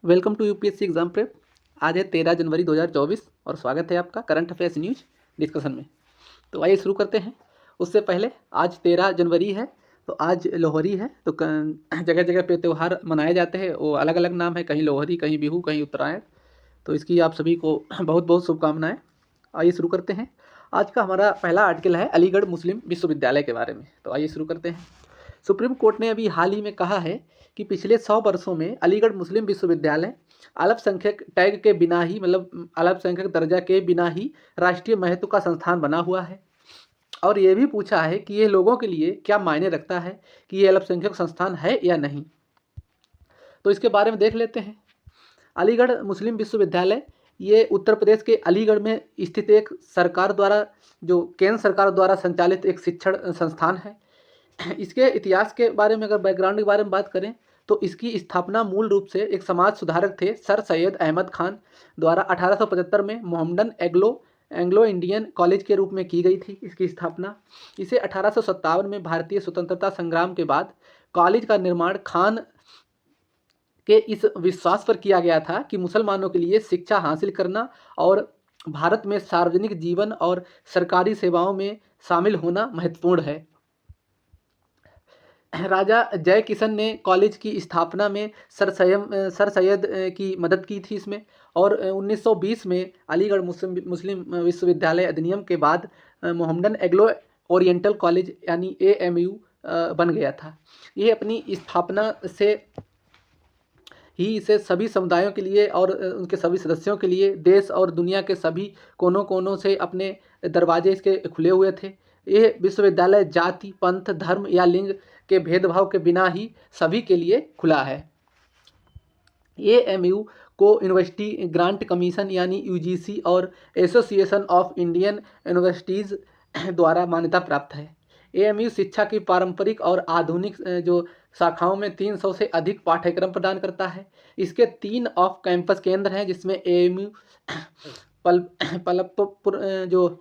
Welcome to UPSC exam prep. आज है 13 जनवरी 2024 और स्वागत है आपका करंट अफेयर्स न्यूज डिस्कशन में। तो आइए शुरू करते हैं। उससे पहले आज 13 जनवरी है, तो आज लोहरी है। तो जगह जगह पे त्यौहार मनाए जाते हैं, वो अलग अलग नाम है, कहीं लोहरी, कहीं बिहू, कहीं उत्तरायण। तो इसकी आप सभी को बहुत बहुत शुभकामनाएँ। आइए शुरू करते हैं। आज का हमारा पहला आर्टिकल है अलीगढ़ मुस्लिम विश्वविद्यालय के बारे में। तो आइए शुरू करते हैं। सुप्रीम कोर्ट ने अभी हाल ही में कहा है कि पिछले 100 वर्षों में अलीगढ़ मुस्लिम विश्वविद्यालय अल्पसंख्यक टैग के बिना ही, मतलब अल्पसंख्यक दर्जा के बिना ही राष्ट्रीय महत्व का संस्थान बना हुआ है। और ये भी पूछा है कि ये लोगों के लिए क्या मायने रखता है कि ये अल्पसंख्यक संस्थान है या नहीं। तो इसके बारे में देख लेते हैं। अलीगढ़ मुस्लिम विश्वविद्यालय ये उत्तर प्रदेश के अलीगढ़ में स्थित एक सरकार द्वारा, जो केंद्र सरकार द्वारा संचालित एक शिक्षण संस्थान है। इसके इतिहास के बारे में, अगर बैकग्राउंड के बारे में बात करें, तो इसकी स्थापना मूल रूप से एक समाज सुधारक थे सर सैयद अहमद खान द्वारा 1875 में मोहम्मडन एंग्लो इंडियन कॉलेज के रूप में की गई थी। इसकी स्थापना इसे 1857 में भारतीय स्वतंत्रता संग्राम के बाद कॉलेज का निर्माण खान के इस विश्वास पर किया गया था कि मुसलमानों के लिए शिक्षा हासिल करना और भारत में सार्वजनिक जीवन और सरकारी सेवाओं में शामिल होना महत्वपूर्ण है। राजा जय किशन ने कॉलेज की स्थापना में सर सैयद की मदद की थी इसमें। और 1920 में अलीगढ़ मुस्लिम विश्वविद्यालय अधिनियम के बाद मोहम्मडन एग्लो ओरिएंटल कॉलेज यानी AMU बन गया था। ये अपनी स्थापना से ही इसे सभी समुदायों के लिए और उनके सभी सदस्यों के लिए देश और दुनिया के सभी कोनों कोनों से अपने दरवाजे इसके खुले हुए थे। यह विश्वविद्यालय जाति, पंथ, धर्म या लिंग के भेदभाव के बिना ही सभी के लिए खुला है। AMU को यूनिवर्सिटी ग्रांट कमीशन यानी UGC और एसोसिएशन ऑफ इंडियन यूनिवर्सिटीज़ द्वारा मान्यता प्राप्त है। AMU शिक्षा की पारंपरिक और आधुनिक जो शाखाओं में 300 से अधिक पाठ्यक्रम प्रदान करता है। इसके 3 ऑफ कैंपस केंद्र हैं, जिसमें AMU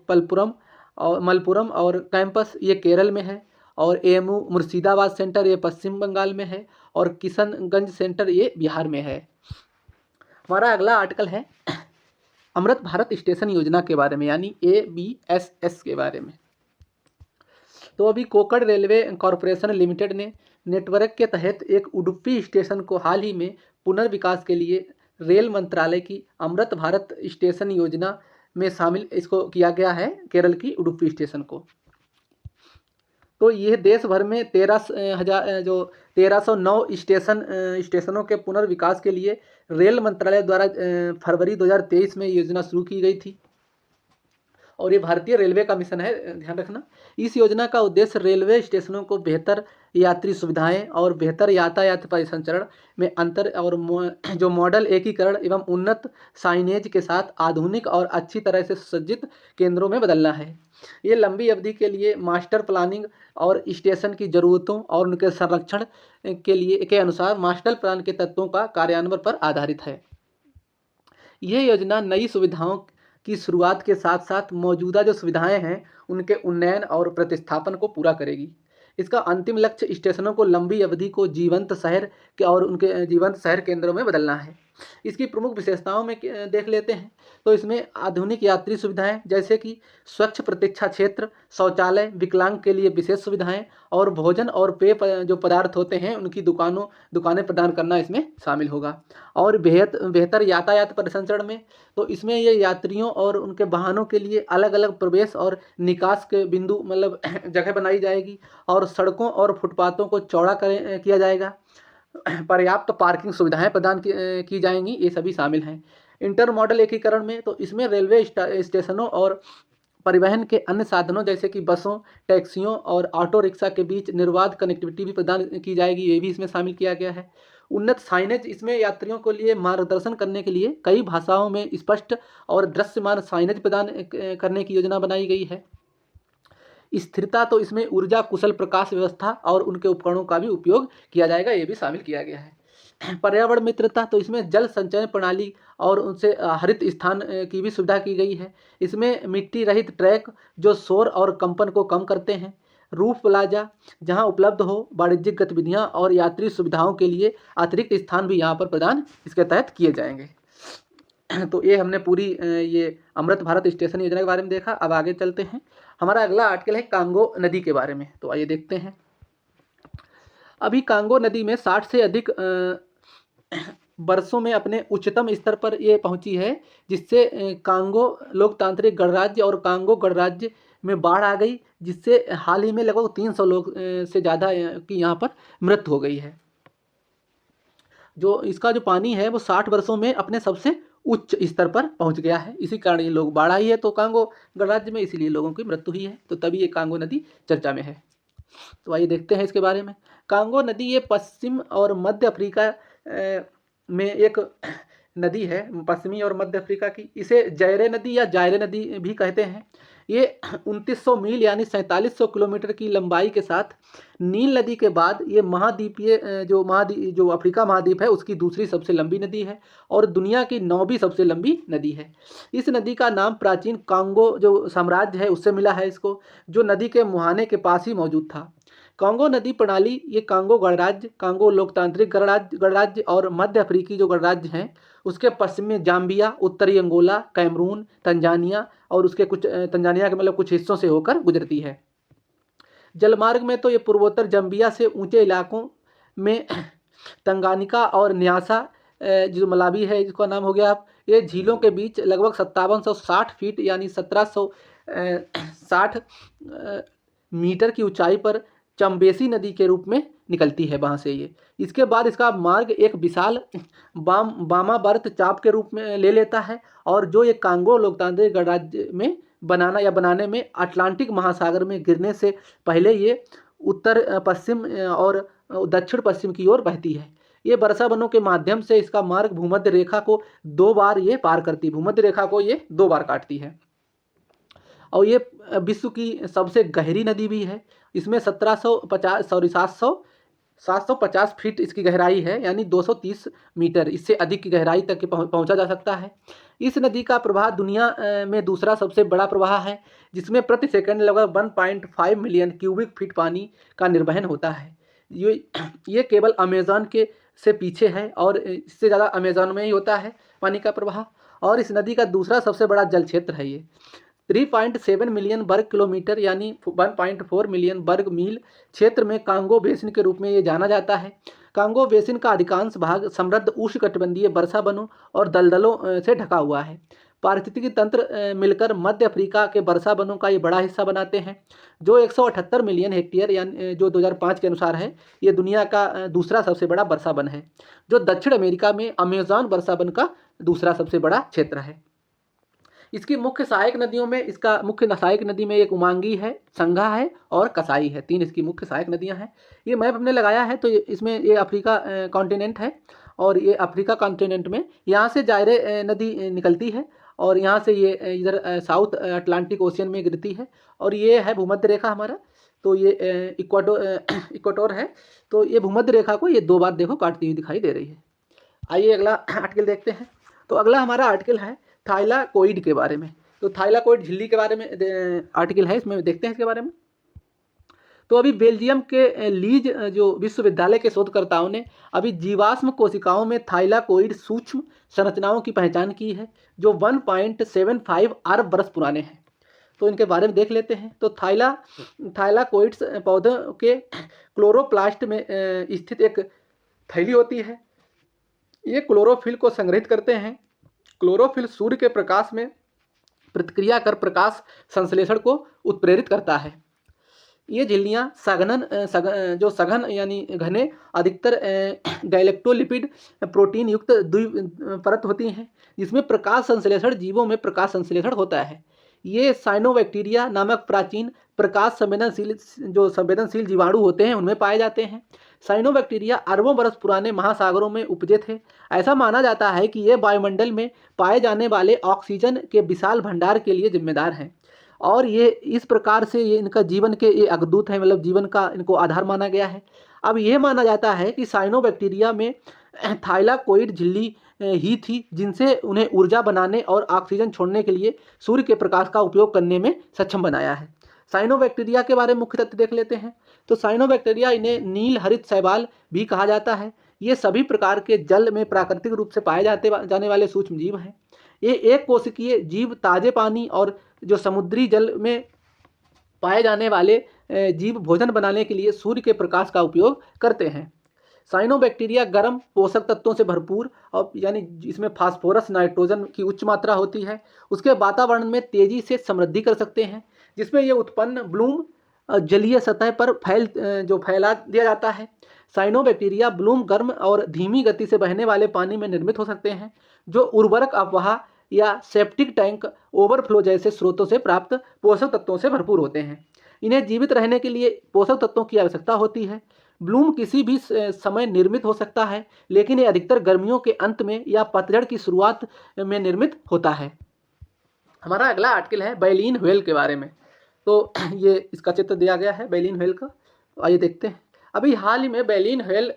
पलपुरम और मलपुरम और कैंपस ये केरल में है, और AMU मुर्शिदाबाद सेंटर ये पश्चिम बंगाल में है, और किशनगंज सेंटर ये बिहार में है। हमारा अगला आर्टिकल है अमृत भारत स्टेशन योजना के बारे में, यानी ABSS के बारे में। तो अभी कोकण रेलवे कॉरपोरेशन लिमिटेड ने नेटवर्क के तहत एक उडुपी स्टेशन को हाल ही में पुनर्विकास के लिए रेल मंत्रालय की अमृत भारत स्टेशन योजना में शामिल इसको किया गया है, केरल की उडुपी स्टेशन को। तो यह देश भर में 1309 स्टेशनों के पुनर्विकास के लिए रेल मंत्रालय द्वारा फरवरी 2023 में योजना शुरू की गई थी, और ये भारतीय रेलवे का मिशन है, ध्यान रखना। इस योजना का उद्देश्य रेलवे स्टेशनों को बेहतर यात्री सुविधाएं और बेहतर यातायात परिसंचरण में अंतर और जो मॉडल एकीकरण एवं उन्नत साइनेज के साथ आधुनिक और अच्छी तरह से सुसज्जित केंद्रों में बदलना है। ये लंबी अवधि के लिए मास्टर प्लानिंग और स्टेशन की ज़रूरतों और उनके संरक्षण के अनुसार मास्टर प्लान के तत्वों का कार्यान्वयन पर आधारित है। यह योजना नई सुविधाओं की शुरुआत के साथ साथ मौजूदा जो सुविधाएं हैं उनके उन्नयन और प्रतिस्थापन को पूरा करेगी। इसका अंतिम लक्ष्य स्टेशनों को लंबी अवधि को जीवंत शहर के और उनके जीवंत शहर केंद्रों में बदलना है। इसकी प्रमुख विशेषताओं में देख लेते हैं। तो इसमें आधुनिक यात्री सुविधाएं जैसे कि स्वच्छ प्रतीक्षा क्षेत्र, शौचालय, विकलांग के लिए विशेष सुविधाएं और भोजन और पेय जो पदार्थ होते हैं उनकी दुकानें प्रदान करना इसमें शामिल होगा। और बेहतर यातायात परिसंचरण में, तो इसमें ये यात्रियों और उनके वाहनों के लिए अलग अलग प्रवेश और निकास के बिंदु, मतलब जगह बनाई जाएगी, और सड़कों और फुटपाथों को चौड़ा किया जाएगा। पर्याप्त पार्किंग सुविधाएं प्रदान की जाएंगी, ये सभी शामिल हैं। इंटर मॉडल एकीकरण में, तो इसमें रेलवे स्टेशनों और परिवहन के अन्य साधनों जैसे कि बसों, टैक्सियों और ऑटो रिक्शा के बीच निर्बाध कनेक्टिविटी भी प्रदान की जाएगी, ये भी इसमें शामिल किया गया है। उन्नत साइनेज, इसमें यात्रियों के लिए मार्गदर्शन करने के लिए कई भाषाओं में स्पष्ट और दृश्यमान साइनेज प्रदान करने की योजना बनाई गई है। स्थिरता, तो इसमें ऊर्जा कुशल प्रकाश व्यवस्था और उनके उपकरणों का भी उपयोग किया जाएगा, ये भी शामिल किया गया है। पर्यावरण मित्रता, तो इसमें जल संचयन प्रणाली और उनसे हरित स्थान की भी सुविधा की गई है। इसमें मिट्टी रहित ट्रैक जो शोर और कंपन को कम करते हैं, रूफ प्लाजा जहां उपलब्ध हो वाणिज्यिक गतिविधियां और यात्री सुविधाओं के लिए अतिरिक्त स्थान भी यहां पर प्रदान इसके तहत किए जाएंगे। तो ये हमने पूरी ये अमृत भारत स्टेशन योजना के बारे में देखा। अब आगे चलते हैं। हमारा अगला आर्टिकल है कांगो नदी के बारे में। तो आइए देखते हैं। अभी कांगो नदी में 60 से अधिक वर्षों में अपने उच्चतम स्तर पर ये पहुंची है, जिससे कांगो लोकतांत्रिक गणराज्य और कांगो गणराज्य में बाढ़ आ गई, जिससे हाल ही में लगभग 300 लोग से ज़्यादा की यहाँ पर मृत्यु हो गई है। जो इसका जो पानी है वो 60 वर्षों में अपने सबसे उच्च स्तर पर पहुंच गया है। इसी कारण ये लोग बाढ़ आई है तो कांगो गणराज्य में, इसीलिए लोगों की मृत्यु हुई है। तो तभी ये कांगो नदी चर्चा में है। तो आइए देखते हैं इसके बारे में। कांगो नदी ये पश्चिम और मध्य अफ्रीका में एक नदी है, पश्चिमी और मध्य अफ्रीका की। इसे जैरे नदी या जायरे नदी भी कहते हैं। ये 2900 मील यानी 4700 किलोमीटर की लंबाई के साथ नील नदी के बाद ये महाद्वीपीय जो अफ्रीका महाद्वीप है उसकी दूसरी सबसे लंबी नदी है और दुनिया की 9वीं सबसे लंबी नदी है। इस नदी का नाम प्राचीन कांगो जो साम्राज्य है उससे मिला है इसको, जो नदी के मुहाने के पास ही मौजूद था। कांगो नदी प्रणाली ये कांगो गणराज्य, कांगो लोकतांत्रिक गणराज्य और मध्य अफ्रीकी जो गणराज्य हैं उसके पश्चिम में जाम्बिया, उत्तरी अंगोला, कैमरून, तंजानिया और उसके कुछ तंजानिया के मतलब कुछ हिस्सों से होकर गुजरती है। जलमार्ग में तो ये पूर्वोत्तर जाम्बिया से ऊंचे इलाकों में तंगानिका और न्यासा जो मलावी है जिसका नाम हो गया आप, ये झीलों के बीच लगभग 5760 फीट यानी 1760 मीटर की ऊंचाई पर चंबेसी नदी के रूप में निकलती है वहाँ से ये। इसके बाद इसका मार्ग एक विशाल वामावर्त चाप के रूप में ले लेता है और जो ये कांगो लोकतांत्रिक गणराज्य में बनाने में अटलांटिक महासागर में गिरने से पहले ये उत्तर पश्चिम और दक्षिण पश्चिम की ओर बहती है। ये वर्षा वनों के माध्यम से इसका मार्ग भूमध्य रेखा को 2 बार ये पार करती है, भूमध्य रेखा को ये 2 बार काटती है। और ये विश्व की सबसे गहरी नदी भी है। इसमें 750 फीट इसकी गहराई है यानी 230 मीटर, इससे अधिक की गहराई तक पहुंचा जा सकता है। इस नदी का प्रवाह दुनिया में दूसरा सबसे बड़ा प्रवाह है, जिसमें प्रति सेकंड लगभग 1.5 मिलियन क्यूबिक फीट पानी का निर्वहन होता है। ये केवल अमेज़न के से पीछे है और इससे ज़्यादा अमेज़न में ही होता है पानी का प्रवाह। और इस नदी का दूसरा सबसे बड़ा जल क्षेत्र है ये 3.7 मिलियन वर्ग किलोमीटर यानी 1.4 मिलियन वर्ग मील क्षेत्र में कांगो बेसिन के रूप में ये जाना जाता है। कांगो बेसिन का अधिकांश भाग समृद्ध उष्णकटिबंधीय वर्षा वनों और दलदलों से ढका हुआ है। पारिस्थितिकी तंत्र मिलकर मध्य अफ्रीका के वर्षा वनों का ये बड़ा हिस्सा बनाते हैं, जो 178 मिलियन हेक्टेयर यानी जो 2005 के अनुसार है। ये दुनिया का दूसरा सबसे बड़ा वर्षा वन है, जो दक्षिण अमेरिका में अमेज़न वर्षा वन का दूसरा सबसे बड़ा क्षेत्र है। इसकी मुख्य सहायक नदियों में इसका मुख्य सहायक नदी में एक उमांगी है, संघा है और कसाई है। 3 इसकी मुख्य सहायक नदियां हैं। ये मैप हमने लगाया है तो इसमें ये अफ्रीका कॉन्टिनेंट है और ये अफ्रीका कॉन्टिनेंट में यहाँ से जायरे नदी निकलती है और यहाँ से ये इधर साउथ अटलांटिक ओशियन में गिरती है और ये है भूमध्य रेखा हमारा। तो ये इक्वाटोर है। तो ये भूमध्य रेखा को ये 2 बार देखो काटती हुई दिखाई दे रही है। आइए अगला आर्टिकल देखते हैं। तो अगला हमारा आर्टिकल है थाइलाकोइड के बारे में। तो थाइलाकोइड झिल्ली के बारे में आर्टिकल है, इसमें देखते हैं इसके बारे में। तो अभी बेल्जियम के लीज जो विश्वविद्यालय के शोधकर्ताओं ने अभी जीवाश्म कोशिकाओं में थाइलाकोइड सूक्ष्म संरचनाओं की पहचान की है, जो 1.75 अरब वर्ष पुराने हैं। तो इनके बारे में देख लेते हैं। तो थाइलाकोइड्स पौधों के क्लोरोप्लास्ट में स्थित एक थैली होती है। ये क्लोरोफिल को संग्रहित करते हैं। क्लोरोफिल सूर्य के प्रकाश में प्रतिक्रिया कर प्रकाश संश्लेषण को उत्प्रेरित करता है। ये झिल्लियाँ सघन यानी घने अधिकतर गैलेक्टोलिपिड प्रोटीन युक्त द्विपरत होती हैं, जिसमें प्रकाश संश्लेषण जीवों में प्रकाश संश्लेषण होता है। ये साइनोबैक्टीरिया नामक प्राचीन प्रकाश संवेदनशील जीवाणु होते हैं, उनमें पाए जाते हैं। साइनोबैक्टीरिया अरबों बरस पुराने महासागरों में उपजे थे। ऐसा माना जाता है कि ये वायुमंडल में पाए जाने वाले ऑक्सीजन के विशाल भंडार के लिए जिम्मेदार हैं और ये इस प्रकार से ये इनका जीवन के ये अग्रदूत है, मतलब जीवन का इनको आधार माना गया है। अब ये माना जाता है कि साइनोबैक्टीरिया में थाइलाकोइड झिल्ली ही थी, जिनसे उन्हें ऊर्जा बनाने और ऑक्सीजन छोड़ने के लिए सूर्य के प्रकाश का उपयोग करने में सक्षम बनाया है। साइनोबैक्टीरिया के बारे में मुख्य तथ्य देख लेते हैं। तो साइनोबैक्टीरिया, इन्हें नील हरित शैवाल भी कहा जाता है। ये सभी प्रकार के जल में प्राकृतिक रूप से पाए जाने वाले सूक्ष्म जीव हैं। ये एक कोशिकीय जीव ताजे पानी और जो समुद्री जल में पाए जाने वाले जीव भोजन बनाने के लिए सूर्य के प्रकाश का उपयोग करते हैं। साइनोबैक्टीरिया गर्म पोषक तत्वों से भरपूर और यानी इसमें फास्फोरस नाइट्रोजन की उच्च मात्रा होती है, उसके वातावरण में तेजी से समृद्धि कर सकते हैं, जिसमें ये उत्पन्न ब्लूम जलीय सतह पर फैला दिया जाता है। साइनोबैक्टीरिया ब्लूम गर्म और धीमी गति से बहने वाले पानी में निर्मित हो सकते हैं, जो उर्वरक अफवाह या सेप्टिक टैंक ओवरफ्लो जैसे स्रोतों से प्राप्त पोषक तत्वों से भरपूर होते हैं। इन्हें जीवित रहने के लिए पोषक तत्वों की आवश्यकता होती है। ब्लूम किसी भी समय निर्मित हो सकता है, लेकिन ये अधिकतर गर्मियों के अंत में या पतझड़ की शुरुआत में निर्मित होता है। हमारा अगला आर्टिकल है बैलीन व्हेल के बारे में। तो ये इसका चित्र दिया गया है बैलीन व्हेल का, आइए देखते हैं। अभी हाल ही में बैलीन व्हेल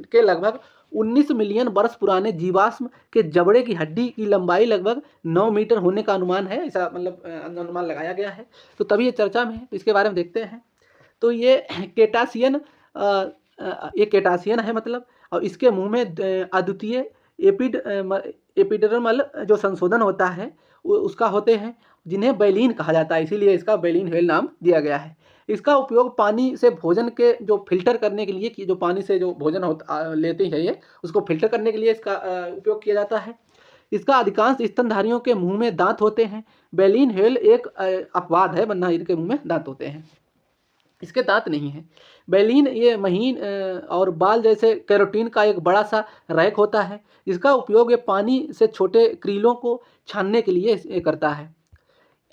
के लगभग 19 मिलियन वर्ष पुराने जीवाश्म के जबड़े की हड्डी की लंबाई लगभग 9 मीटर होने का अनुमान है, ऐसा मतलब अनुमान लगाया गया है। तो तभी ये चर्चा में है, तो इसके बारे में देखते हैं। तो ये केटासियन है मतलब, और इसके मुंह में अद्वितीय एपिडर्मल जो संशोधन होता है उसका होते हैं, जिन्हें बैलीन कहा जाता है, इसीलिए इसका बैलीन व्हेल नाम दिया गया है। इसका उपयोग पानी से भोजन के जो फिल्टर करने के लिए, कि जो पानी से जो भोजन लेते हैं ये, उसको फिल्टर करने के लिए इसका उपयोग किया जाता है। इसका अधिकांश स्तनधारियों के मुंह में दांत होते हैं। बैलीन व्हेल एक अपवाद है, वरना इनके मुंह में दांत होते हैं, इसके दांत नहीं है। बैलीन ये महीन और बाल जैसे कैरोटीन का एक बड़ा सा रैक होता है, जिसका उपयोग ये पानी से छोटे क्रीलों को छानने के लिए करता है।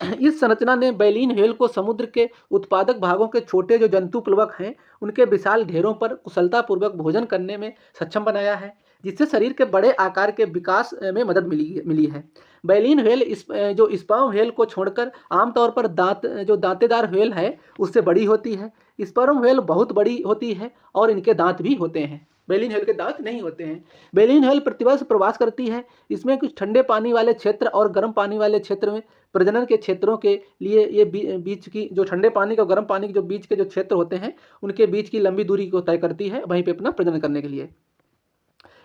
इस संरचना ने बैलीन व्हेल को समुद्र के उत्पादक भागों के छोटे जो जंतु प्लवक हैं, उनके विशाल ढेरों पर कुशलतापूर्वक भोजन करने में सक्षम बनाया है, जिससे शरीर के बड़े आकार के विकास में मदद मिली है। बैलीन व्हेल जो स्पर्म व्हेल को छोड़कर आमतौर पर दांतेदार व्हेल है उससे बड़ी होती है। स्पर्म व्हेल बहुत बड़ी होती है और इनके दांत भी होते हैं, बैलीन व्हेल के दांत नहीं होते हैं। बैलीन व्हेल प्रतिवर्ष प्रवास करती है। इसमें कुछ ठंडे पानी वाले क्षेत्र और गर्म पानी वाले क्षेत्र में प्रजनन के क्षेत्रों के लिए ये बीच की जो ठंडे पानी का गर्म पानी के जो बीच के जो क्षेत्र होते हैं, उनके बीच की लंबी दूरी को तय करती है, वहीं पे अपना प्रजनन करने के लिए।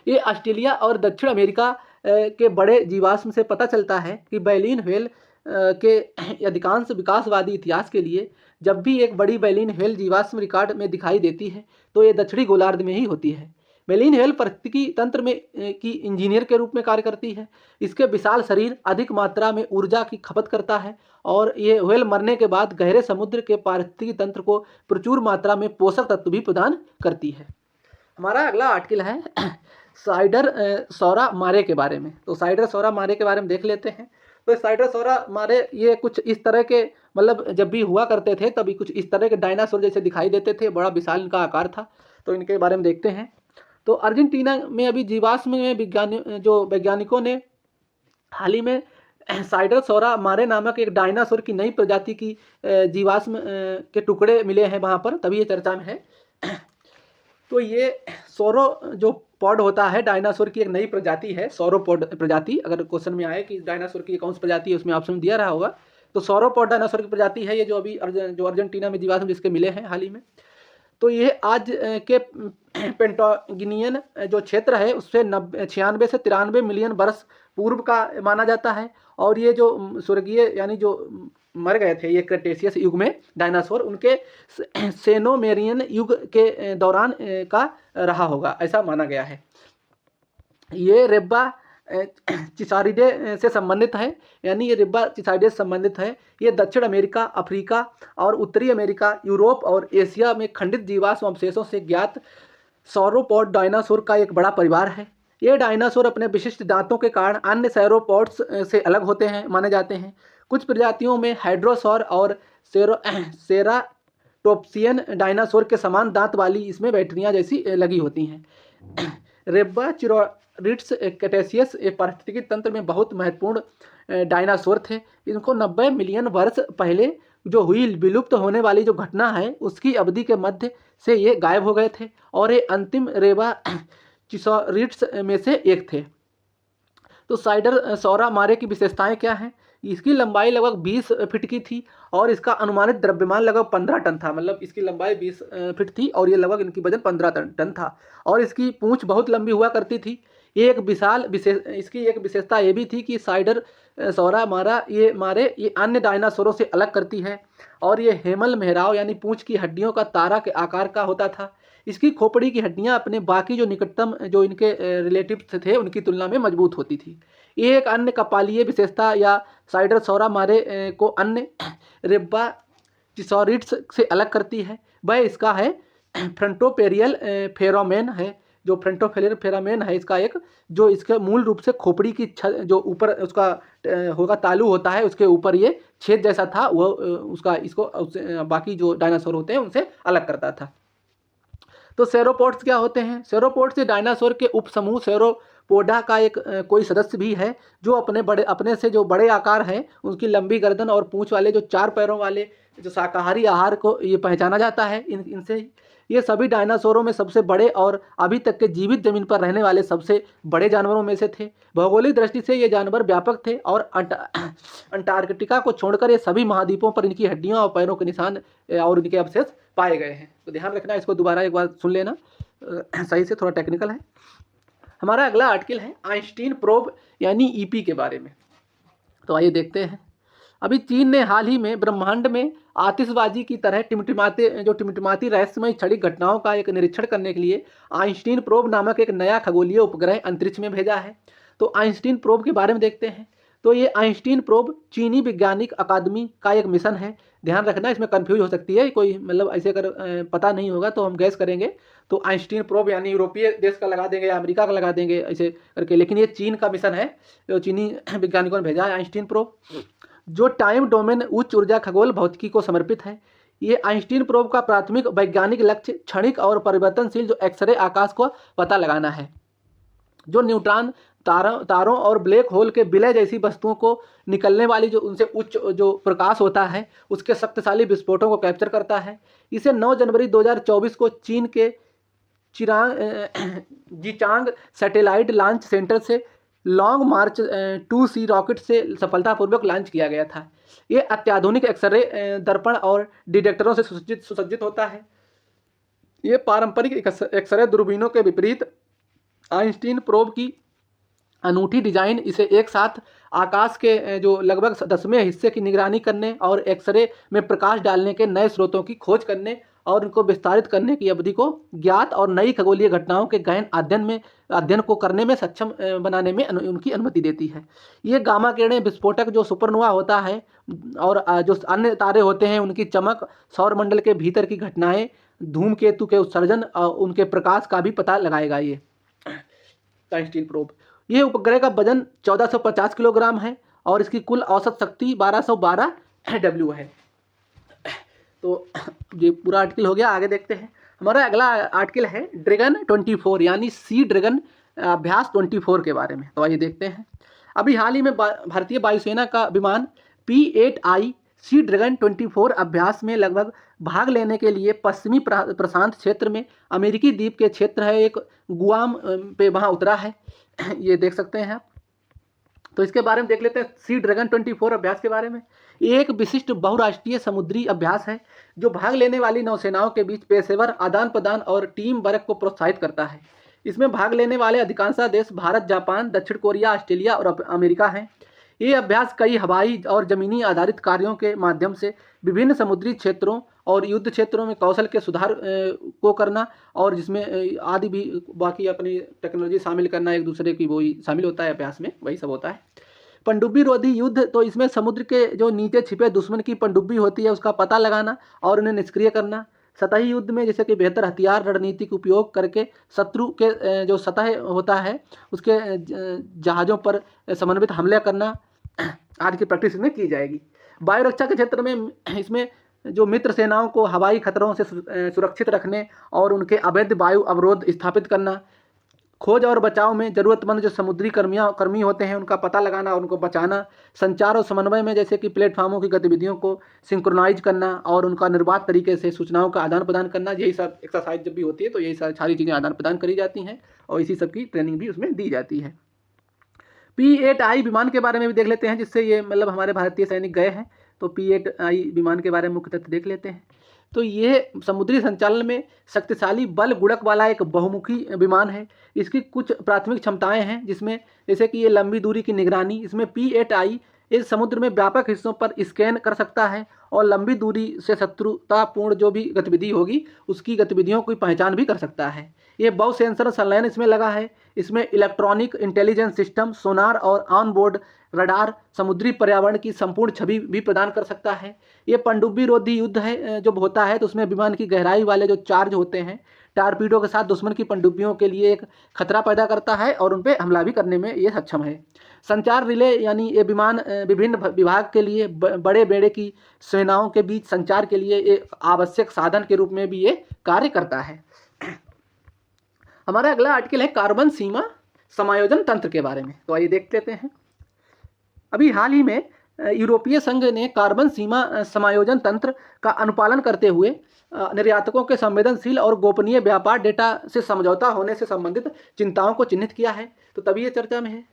ये ऑस्ट्रेलिया और दक्षिण अमेरिका के बड़े जीवाश्म से पता चलता है कि बैलीन व्हेल के अधिकांश विकासवादी इतिहास के लिए जब भी एक बड़ी बैलीन व्हेल जीवाश्म रिकॉर्ड में दिखाई देती है तो ये दक्षिणी गोलार्ध में ही होती है। बैलीन व्हेल पारिस्थितिकी तंत्र में की इंजीनियर के रूप में कार्य करती है। इसके विशाल शरीर अधिक मात्रा में ऊर्जा की खपत करता है और ये व्हेल मरने के बाद गहरे समुद्र के पारिस्थितिकी तंत्र को प्रचुर मात्रा में पोषक तत्व भी प्रदान करती है। हमारा अगला आर्टिकल है साइडर सौरा मारे के बारे में। तो साइडर सौरा मारे के बारे में देख लेते हैं। तो साइडर सौरा मारे ये कुछ इस तरह के मतलब जब भी हुआ करते थे तभी कुछ इस तरह के डायनासोर जैसे दिखाई देते थे, बड़ा विशाल इनका आकार था। तो इनके बारे में देखते हैं। तो अर्जेंटीना में अभी जीवाश्म में वैज्ञानिकों ने हाल ही में साइडर सौरा मारे नामक एक डायनासोर की नई प्रजाति की जीवाश्म के टुकड़े मिले हैं वहाँ पर, तभी ये चर्चा में है। तो ये सौरो जो पॉड होता है डायनासोर की एक नई प्रजाति है, सौरोपॉड प्रजाति। अगर क्वेश्चन में आए कि डायनासोर की कौन सी प्रजाति है, उसमें ऑप्शन दिया रहा होगा। तो सौरोपॉड डायनासोर की प्रजाति है ये, जो अभी जो अर्जेंटीना में जीवाश्म जिसके मिले हैं हाल ही में। तो ये आज के पेंटागोनियन जो क्षेत्र है उससे 96 से 93 मिलियन वर्ष पूर्व का माना जाता है। और ये जो स्वर्गीय यानी जो मर गए थे ये क्रेटेशियस युग में डायनासोर, उनके सेनोमेरियन युग के दौरान का रहा होगा, ऐसा माना गया है। ये रेब्बा चिसारिडे से संबंधित है, यानी ये रेब्बा चिसारिडे से संबंधित है। ये दक्षिण अमेरिका, अफ्रीका और उत्तरी अमेरिका, यूरोप और एशिया में खंडित जीवाश्म अवशेषों से ज्ञात सौरोपॉड डायनासोर का एक बड़ा परिवार है। ये डायनासोर अपने विशिष्ट दांतों के कारण अन्य सौरोपॉड्स से अलग होते हैं माने जाते हैं। कुछ प्रजातियों में हाइड्रोसौर और सेराटोप्सियन डायनासोर के समान दांत वाली इसमें बैटरियां जैसी लगी होती हैं। रेब्बा चिरोरिड्स क्रेटेशियस पारिस्थितिकी तंत्र में बहुत महत्वपूर्ण डायनासोर थे। इनको 90 मिलियन वर्ष पहले जो हुई विलुप्त होने वाली जो घटना है उसकी अवधि के मध्य से ये गायब हो गए थे और ये अंतिम रेब्बा चिसोरिड्स में से एक थे। तो साइडर सौरा मारे की विशेषताएं क्या हैं? इसकी लंबाई लगभग 20 फीट की थी और इसका अनुमानित द्रव्यमान लगभग 15 टन था। मतलब इसकी लंबाई 20 फीट थी और ये लगभग इनकी वजन 15 टन था और इसकी पूंछ बहुत लंबी हुआ करती थी। इसकी एक विशेषता ये भी थी कि साइडर सौरा मारे ये अन्य डायनासोरों से अलग करती है और ये हेमल मेहराव यानी पूंछ की हड्डियों का तारा के आकार का होता था। इसकी खोपड़ी की हड्डियां अपने बाकी जो निकटतम जो इनके रिलेटिव थे उनकी तुलना में मजबूत होती थी। ये एक अन्य कपालीय विशेषता या साइडर सौरा मारे को अन्य रिब्बा चिसोरिड्स से अलग करती है। वह इसका है फ्रंटोपेरियल फेरोमेन है। जो फ्रंटोपेरियल फेरोमेन है इसका एक, जो इसके मूल रूप से खोपड़ी की जो ऊपर उसका होगा तालू होता है उसके ऊपर ये छेद जैसा था, वह उसका इसको बाकी जो डायनासोर होते हैं उनसे अलग करता था। तो सेरोपोड्स क्या होते हैं? सेरोपोड्स ये डायनासोर के उपसमूह सेरोपोडा का एक कोई सदस्य भी है जो अपने से जो बड़े आकार है, उनकी लंबी गर्दन और पूंछ वाले जो 4 पैरों वाले जो शाकाहारी आहार को ये पहचाना जाता है इनसे। ये सभी डायनासोरों में सबसे बड़े और अभी तक के जीवित जमीन पर रहने वाले सबसे बड़े जानवरों में से थे। भौगोलिक दृष्टि से ये जानवर व्यापक थे और अंटार्कटिका को छोड़कर ये सभी महाद्वीपों पर इनकी हड्डियों और पैरों के निशान और इनके अवशेष पाए गए हैं। तो ध्यान रखना, इसको दोबारा एक बार सुन लेना सही से, थोड़ा टेक्निकल है। हमारा अगला आर्टिकल है आइंस्टीन प्रोब यानी ईपी के बारे में। तो आइए देखते हैं। अभी चीन ने हाल ही में ब्रह्मांड में आतिशबाजी की तरह टिमटिमाती रहस्यमय छड़ी घटनाओं का एक निरीक्षण करने के लिए आइंस्टीन प्रोब नामक एक नया खगोलीय उपग्रह अंतरिक्ष में भेजा है। तो आइंस्टीन प्रोब के बारे में देखते हैं। तो ये आइंस्टीन प्रोब चीनी वैज्ञानिक अकादमी का एक मिशन है। ध्यान रखना, इसमें कंफ्यूज हो सकती है कोई, मतलब ऐसे अगर पता नहीं होगा तो हम गैस करेंगे तो आइंस्टीन प्रोब यानी यूरोपीय देश का लगा देंगे या अमेरिका का लगा देंगे ऐसे करके, लेकिन ये चीन का मिशन है जो चीनी वैज्ञानिकों ने भेजा है आइंस्टीन प्रोब, जो टाइम डोमेन उच्च ऊर्जा खगोल भौतिकी को समर्पित है। ये आइंस्टीन प्रोब का प्राथमिक वैज्ञानिक लक्ष्य क्षणिक और परिवर्तनशील जो एक्सरे आकाश को पता लगाना है, जो न्यूट्रॉन तारों और ब्लैक होल के विलय जैसी वस्तुओं को निकलने वाली जो उनसे उच्च जो प्रकाश होता है उसके शक्तिशाली विस्फोटों को कैप्चर करता है। इसे 9 जनवरी 2024 को चीन के जीचांग सैटेलाइट लॉन्च सेंटर से लॉन्ग मार्च 2C रॉकेट से सफलतापूर्वक लॉन्च किया गया था। ये अत्याधुनिक एक्सरे दर्पण और डिटेक्टरों से सुसज्जित होता है। ये पारंपरिक एक्सरे दूरबीनों के विपरीत आइंस्टीन प्रोब की अनूठी डिजाइन इसे एक साथ आकाश के जो लगभग 10वें हिस्से की निगरानी करने और एक्सरे में प्रकाश डालने के नए स्रोतों की खोज करने और उनको विस्तारित करने की अवधि को ज्ञात और नई खगोलीय घटनाओं के गहन अध्ययन को करने में सक्षम बनाने में उनकी अनुमति देती है। ये गामा किरणें विस्फोटक जो सुपरनोवा होता है और जो अन्य तारे होते हैं उनकी चमक, सौरमंडल के भीतर की घटनाएं, धूमकेतु के उत्सर्जन और उनके प्रकाश का भी पता लगाएगा ये आइंस्टीन प्रोब। ये उपग्रह का वजन 1450 किलोग्राम है और इसकी कुल औसत शक्ति 1212 डब्ल्यू है। तो ये पूरा आर्टिकल हो गया। आगे देखते हैं। हमारा अगला आर्टिकल है ड्रैगन 24 यानी सी ड्रैगन अभ्यास 24 के बारे में। तो आइए देखते हैं। अभी हाल ही में भारतीय वायुसेना का विमान P-8I सी ड्रैगन 24 अभ्यास में लगभग भाग लेने के लिए पश्चिमी प्रशांत क्षेत्र में अमेरिकी द्वीप के क्षेत्र है एक गुआम पे वहाँ उतरा है। ये देख सकते हैं आप। तो इसके बारे में देख लेते हैं सी ड्रैगन 24 अभ्यास के बारे में। ये एक विशिष्ट बहुराष्ट्रीय समुद्री अभ्यास है जो भाग लेने वाली नौसेनाओं के बीच पेशेवर आदान प्रदान और टीम वर्क को प्रोत्साहित करता है। इसमें भाग लेने वाले अधिकांश देश भारत, जापान, दक्षिण कोरिया, ऑस्ट्रेलिया और अमेरिका हैं। ये अभ्यास कई हवाई और जमीनी आधारित कार्यों के माध्यम से विभिन्न समुद्री क्षेत्रों और युद्ध क्षेत्रों में कौशल के सुधार को करना और जिसमें आदि भी बाकी अपनी टेक्नोलॉजी शामिल करना एक दूसरे की वही शामिल होता है अभ्यास में, वही सब होता है। पनडुब्बी रोधी युद्ध, तो इसमें समुद्र के जो नीचे छिपे दुश्मन की पनडुब्बी होती है उसका पता लगाना और उन्हें निष्क्रिय करना। सतही युद्ध में जैसे कि बेहतर हथियार रणनीतिक उपयोग करके शत्रु के जो सतह होता है उसके जहाज़ों पर समन्वित हमले करना आदि की प्रैक्टिस इसमें की जाएगी। वायु रक्षा के क्षेत्र में इसमें जो मित्र सेनाओं को हवाई खतरों से सुरक्षित रखने और उनके अवैध वायु अवरोध स्थापित करना, खोज और बचाव में ज़रूरतमंद जो समुद्री कर्मी होते हैं उनका पता लगाना और उनको बचाना, संचार और समन्वय में जैसे कि प्लेटफार्मों की गतिविधियों को सिंक्रोनाइज करना और उनका निर्बाध तरीके से सूचनाओं का आदान प्रदान करना, यही सब एक्सरसाइज जब भी होती है तो यही सारी चीज़ें आदान प्रदान करी जाती हैं और इसी सब की ट्रेनिंग भी उसमें दी जाती है। P-8I विमान के बारे में भी देख लेते हैं, जिससे ये मतलब हमारे भारतीय सैनिक गए हैं। तो P-8I विमान के बारे में मुख्य तथ्य देख लेते हैं। तो ये समुद्री संचालन में शक्तिशाली बल गुणक वाला एक बहुमुखी विमान है। इसकी कुछ प्राथमिक क्षमताएं हैं, जिसमें जैसे कि ये लंबी दूरी की निगरानी, इसमें P-8I इस समुद्र में व्यापक हिस्सों पर स्कैन कर सकता है और लंबी दूरी से शत्रुतापूर्ण जो भी गतिविधि होगी उसकी गतिविधियों की पहचान भी कर सकता है। ये बहु सेंसर संलयन इसमें लगा है। इसमें इलेक्ट्रॉनिक इंटेलिजेंस सिस्टम, सोनार और ऑन बोर्ड रडार समुद्री पर्यावरण की संपूर्ण छवि भी प्रदान कर सकता है। ये पनडुब्बी रोधी युद्ध है जो होता है, तो उसमें विमान की गहराई वाले जो चार्ज होते हैं टारपीडो के साथ दुश्मन की पनडुब्बियों के लिए एक खतरा पैदा करता है और उन पर हमला भी करने में ये सक्षम है। संचार रिले यानी ये विमान विभिन्न विभाग के लिए बड़े बेड़े की सेनाओं के बीच संचार के लिए एक आवश्यक साधन के रूप में भी ये कार्य करता है। हमारा अगला आर्टिकल है कार्बन सीमा समायोजन तंत्र के बारे में। तो आइए देख लेते हैं। अभी हाल ही में यूरोपीय संघ ने कार्बन सीमा समायोजन तंत्र का अनुपालन करते हुए निर्यातकों के संवेदनशील और गोपनीय व्यापार डेटा से समझौता होने से संबंधित चिंताओं को चिन्हित किया है। तो तभी ये चर्चा में है।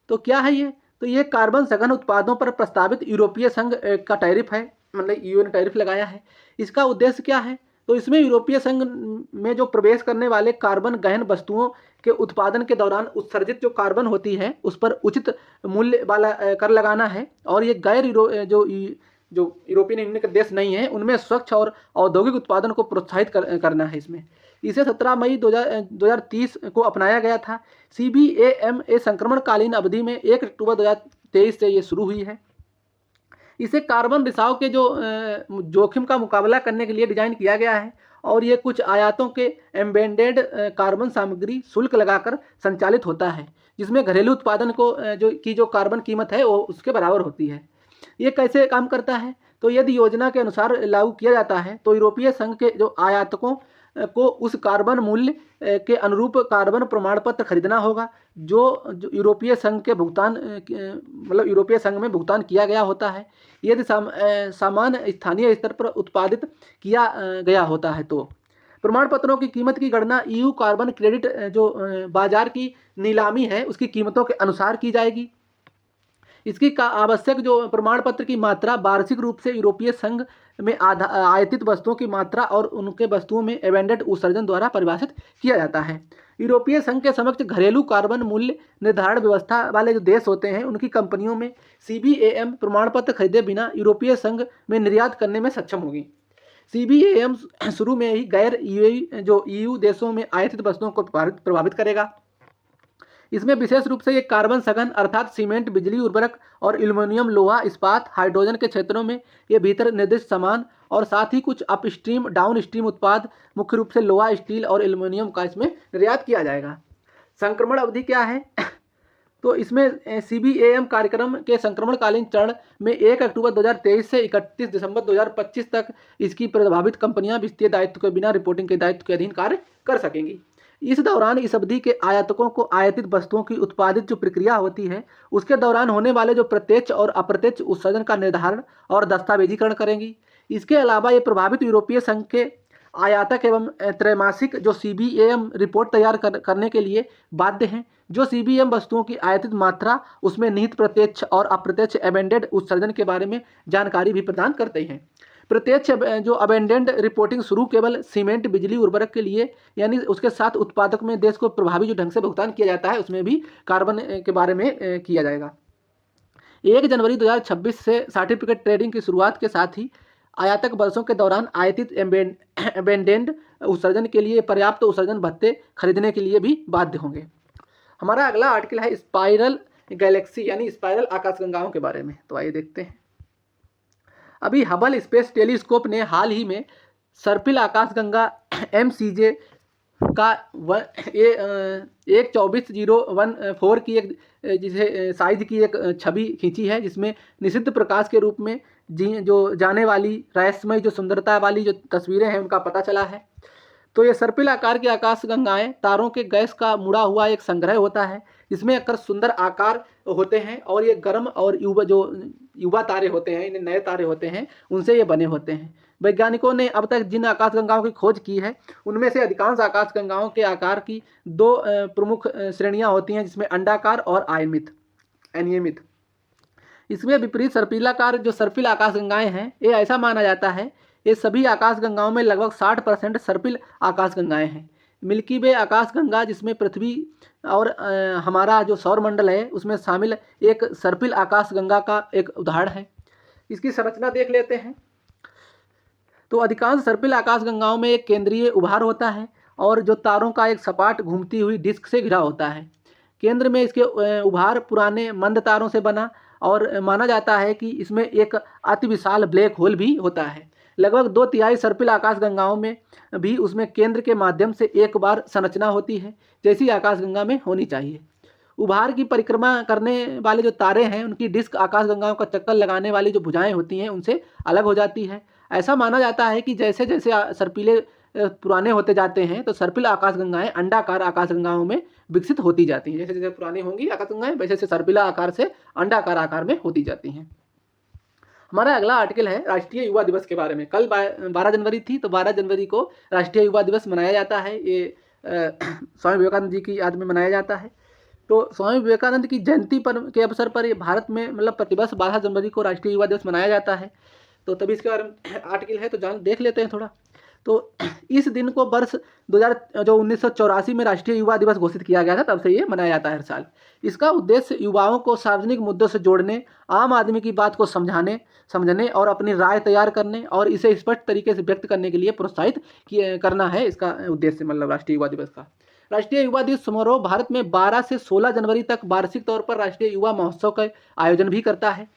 तो क्या है ये? तो ये कार्बन सघन उत्पादों पर प्रस्तावित यूरोपीय संघ का टैरिफ है, मतलब ईयू ने टैरिफ लगाया है। इसका उद्देश्य क्या है? तो इसमें यूरोपीय संघ में जो प्रवेश करने वाले कार्बन गहन वस्तुओं के उत्पादन के दौरान उत्सर्जित जो कार्बन होती है उस पर उचित मूल्य वाला कर लगाना है। और ये गैर जो यूरोपियन यूनियन के देश नहीं है उनमें स्वच्छ और औद्योगिक उत्पादन को प्रोत्साहित करना है। इसमें इसे 17 मई 2030 को अपनाया गया था। CBAM संक्रमणकालीन अवधि में 1 अक्टूबर 2023 से ये शुरू हुई है। इसे कार्बन रिसाव के जो जोखिम का मुकाबला करने के लिए डिजाइन किया गया है और ये कुछ आयातों के एम्बेडेड कार्बन सामग्री शुल्क लगाकर संचालित होता है, जिसमें घरेलू उत्पादन को जो कार्बन कीमत है वो उसके बराबर होती है। ये कैसे काम करता है? तो यदि योजना के अनुसार लागू किया जाता है तो यूरोपीय संघ के जो आयातकों को उस कार्बन मूल्य के अनुरूप कार्बन प्रमाण पत्र खरीदना होगा जो यूरोपीय संघ के भुगतान मतलब यूरोपीय संघ में भुगतान किया गया होता है। यदि सामान स्थानीय स्तर पर उत्पादित किया गया होता है तो प्रमाण पत्रों की कीमत की गणना EU कार्बन क्रेडिट जो बाजार की नीलामी है उसकी कीमतों के अनुसार की जाएगी। इसकी आवश्यक जो प्रमाण पत्र की मात्रा वार्षिक रूप से यूरोपीय संघ में आयातित वस्तुओं की मात्रा और उनके वस्तुओं में एवेंडेड उत्सर्जन द्वारा परिभाषित किया जाता है। यूरोपीय संघ के समक्ष घरेलू कार्बन मूल्य निर्धारण व्यवस्था वाले जो देश होते हैं उनकी कंपनियों में CBAM प्रमाण पत्र खरीदे बिना यूरोपीय संघ में निर्यात करने में सक्षम होगी। CBAM शुरू में ही गैर EU देशों में आयातित वस्तुओं को प्रभावित करेगा। इसमें विशेष रूप से ये कार्बन सघन अर्थात सीमेंट, बिजली, उर्वरक और एल्युमिनियम, लोहा, इस्पात, हाइड्रोजन के क्षेत्रों में ये भीतर निर्दिष्ट सामान और साथ ही कुछ अपस्ट्रीम डाउन स्ट्रीम उत्पाद मुख्य रूप से लोहा, स्टील और एल्युमिनियम का इसमें निर्यात किया जाएगा। संक्रमण अवधि क्या है? तो इसमें CBAM कार्यक्रम के संक्रमणकालीन चरण में 1 अक्टूबर 2023 से 31 दिसंबर 2025 तक इसकी प्रभावित कंपनियां वित्तीय दायित्व के बिना रिपोर्टिंग के दायित्व के अधीन कार्य कर सकेंगी। इस दौरान इस अवधि के आयातकों को आयातित वस्तुओं की उत्पादित जो प्रक्रिया होती है उसके दौरान होने वाले जो प्रत्यक्ष और अप्रत्यक्ष उत्सर्जन का निर्धारण और दस्तावेजीकरण करेंगी। इसके अलावा ये प्रभावित यूरोपीय संघ के आयातक एवं त्रैमासिक जो CBAM रिपोर्ट तैयार करने के लिए बाध्य हैं। जो CBAM वस्तुओं की आयातित मात्रा उसमें निहित प्रत्यक्ष और अप्रत्यक्ष एबेंडेड उत्सर्जन के बारे में जानकारी भी प्रदान करते हैं। प्रत्यक्ष जो अबेंडेंट रिपोर्टिंग शुरू केवल सीमेंट, बिजली, उर्वरक के लिए यानी उसके साथ उत्पादक में देश को प्रभावी जो ढंग से भुगतान किया जाता है उसमें भी कार्बन के बारे में किया जाएगा। 1 जनवरी 2026 से सर्टिफिकेट ट्रेडिंग की शुरुआत के साथ ही आयातक वर्षों के दौरान आयातित एबेंडेंट उत्सर्जन के लिए पर्याप्त उत्सर्जन भत्ते खरीदने के लिए भी बाध्य होंगे। हमारा अगला आर्टिकल है स्पाइरल गैलेक्सी यानी स्पाइरल आकाशगंगाओं के बारे में। तो आइए देखते हैं। अभी हबल स्पेस टेलीस्कोप ने हाल ही में सर्पिल आकाशगंगा MCJ का 124,014 की एक जिसे साइज की एक छवि खींची है, जिसमें निषिद्ध प्रकाश के रूप में जो जाने वाली रहस्यमय जो सुंदरता वाली जो तस्वीरें हैं उनका पता चला है। तो ये सर्पिल आकार की आकाशगंगाएं तारों के गैस का मुड़ा हुआ एक संग्रह होता है, जिसमें अक्सर सुंदर आकार होते हैं और ये गर्म और युवा तारे होते हैं, इन्हें नए तारे होते हैं, उनसे ये बने होते हैं। वैज्ञानिकों ने अब तक जिन आकाशगंगाओं की खोज की है उनमें से अधिकांश आकाशगंगाओं के आकार की 2 प्रमुख श्रेणियां होती हैं, जिसमें अंडाकार और आयमित। अनियमित। इसमें विपरीत सर्पिलाकार जो सर्पिल आकाशगंगाएं हैं, ये ऐसा माना जाता है ये सभी आकाशगंगाओं में लगभग 60% सर्पिल आकाशगंगाएं हैं। मिल्की वे आकाशगंगा जिसमें पृथ्वी और हमारा जो सौरमंडल है उसमें शामिल एक सर्पिल आकाशगंगा का एक उदाहरण है। इसकी संरचना देख लेते हैं। तो अधिकांश सर्पिल आकाशगंगाओं में एक केंद्रीय उभार होता है और जो तारों का एक सपाट घूमती हुई डिस्क से घिरा होता है। केंद्र में इसके उभार पुराने मंद तारों से बना और माना जाता है कि इसमें एक अति विशाल ब्लैक होल भी होता है। लगभग 2/3 सर्पिल आकाशगंगाओं में भी उसमें केंद्र के माध्यम से एक बार संरचना होती है, जैसी आकाशगंगा में होनी चाहिए। उभार की परिक्रमा करने वाले जो तारे हैं उनकी डिस्क आकाशगंगाओं का चक्कर लगाने वाली जो भुजाएं होती हैं उनसे अलग हो जाती है। ऐसा माना जाता है कि जैसे जैसे सर्पिले पुराने होते जाते हैं तो सर्पिल आकाशगंगाएं अंडाकार आकाशगंगाओं में विकसित होती जाती हैं। जैसे जैसे पुरानी होंगी आकाशगंगाएं वैसे वैसे सर्पिला आकार से अंडाकार आकार में होती जाती हैं। हमारा अगला आर्टिकल है राष्ट्रीय युवा दिवस के बारे में। कल 12 जनवरी थी, तो 12 जनवरी को राष्ट्रीय युवा दिवस मनाया जाता है। ये स्वामी विवेकानंद जी की याद में मनाया जाता है। तो स्वामी विवेकानंद की जयंती पर के अवसर पर ये भारत में मतलब प्रतिवर्ष 12 जनवरी को राष्ट्रीय युवा दिवस मनाया जाता है। तो तभी इसके बारे में आर्टिकल है, तो देख लेते हैं थोड़ा। तो इस दिन को वर्ष 1984 में राष्ट्रीय युवा दिवस घोषित किया गया था, तब से ये मनाया जाता है हर साल। इसका उद्देश्य युवाओं को सार्वजनिक मुद्दों से जोड़ने, आम आदमी की बात को समझने और अपनी राय तैयार करने और इसे स्पष्ट तरीके से व्यक्त करने के लिए प्रोत्साहित करना है इसका उद्देश्य, मतलब राष्ट्रीय युवा दिवस का। राष्ट्रीय युवा दिवस समारोह भारत में 12 से 16 जनवरी तक वार्षिक तौर पर राष्ट्रीय युवा महोत्सव का आयोजन भी करता है।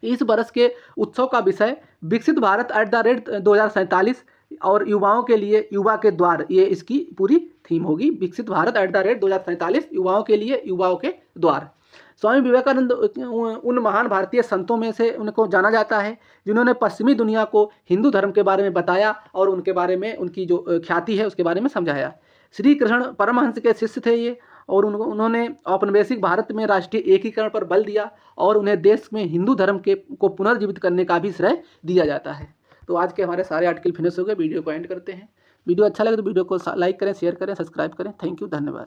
इस वर्ष के उत्सव का विषय विकसित भारत @2047 और युवाओं के लिए युवा के द्वार, ये इसकी पूरी थीम होगी। विकसित भारत @2047 युवाओं के लिए युवाओं के द्वार। स्वामी विवेकानंद उन महान भारतीय संतों में से उनको जाना जाता है जिन्होंने पश्चिमी दुनिया को हिंदू धर्म के बारे में बताया और उनके बारे में उनकी जो ख्याति है उसके बारे में समझाया। श्री कृष्ण परमहंस के शिष्य थे ये, और उन्होंने औपनिवेशिक भारत में राष्ट्रीय एकीकरण पर बल दिया और उन्हें देश में हिंदू धर्म को पुनर्जीवित करने का भी श्रेय दिया जाता है। तो आज के हमारे सारे आर्टिकल फिनिश हो गए। वीडियो को एंड करते हैं। वीडियो अच्छा लगे तो वीडियो को लाइक करें, शेयर करें, सब्सक्राइब करें। थैंक यू, धन्यवाद।